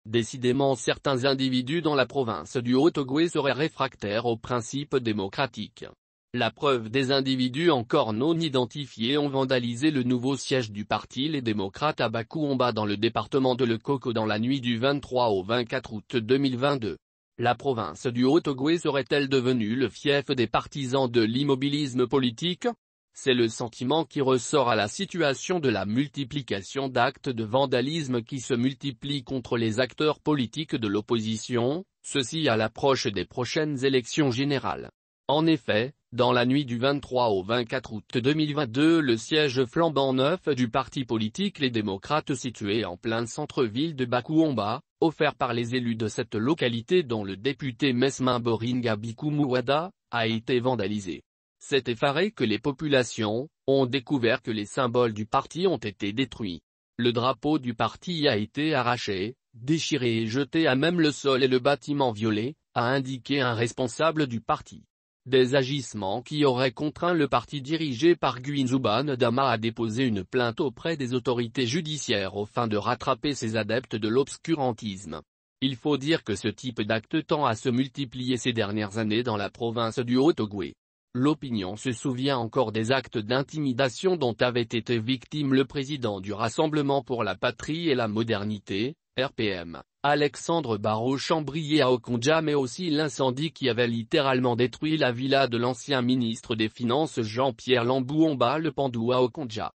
Décidément certains individus dans la province du Haut-Ogooué seraient réfractaires aux principes démocratiques. La preuve, des individus encore non identifiés ont vandalisé le nouveau siège du parti Les Démocrates à Bakoumba dans le département de Lekoko dans la nuit du 23 au 24 août 2022. La province du Haut-Ogooué serait-elle devenue le fief des partisans de l'immobilisme politique? C'est le sentiment qui ressort à la situation de la multiplication d'actes de vandalisme qui se multiplient contre les acteurs politiques de l'opposition, ceci à l'approche des prochaines élections générales. En effet, dans la nuit du 23 au 24 août 2022, le siège flambant neuf du parti politique Les Démocrates situé en plein centre-ville de Bakoumba, offert par les élus de cette localité dont le député Mesmin Boringa Bikoumouada, a été vandalisé. C'est effaré que les populations ont découvert que les symboles du parti ont été détruits. Le drapeau du parti a été arraché, déchiré et jeté à même le sol et le bâtiment violé, a indiqué un responsable du parti. Des agissements qui auraient contraint le parti dirigé par Guinzoubane Dama à déposer une plainte auprès des autorités judiciaires aux fins de rattraper ces adeptes de l'obscurantisme. Il faut dire que ce type d'acte tend à se multiplier ces dernières années dans la province du Haut-Ogooué. L'opinion se souvient encore des actes d'intimidation dont avait été victime le président du Rassemblement pour la Patrie et la Modernité, RPM, Alexandre Barraud Chambrier à Okondja, mais aussi l'incendie qui avait littéralement détruit la villa de l'ancien ministre des Finances Jean-Pierre Lambouomba Le Pandou à Okondja.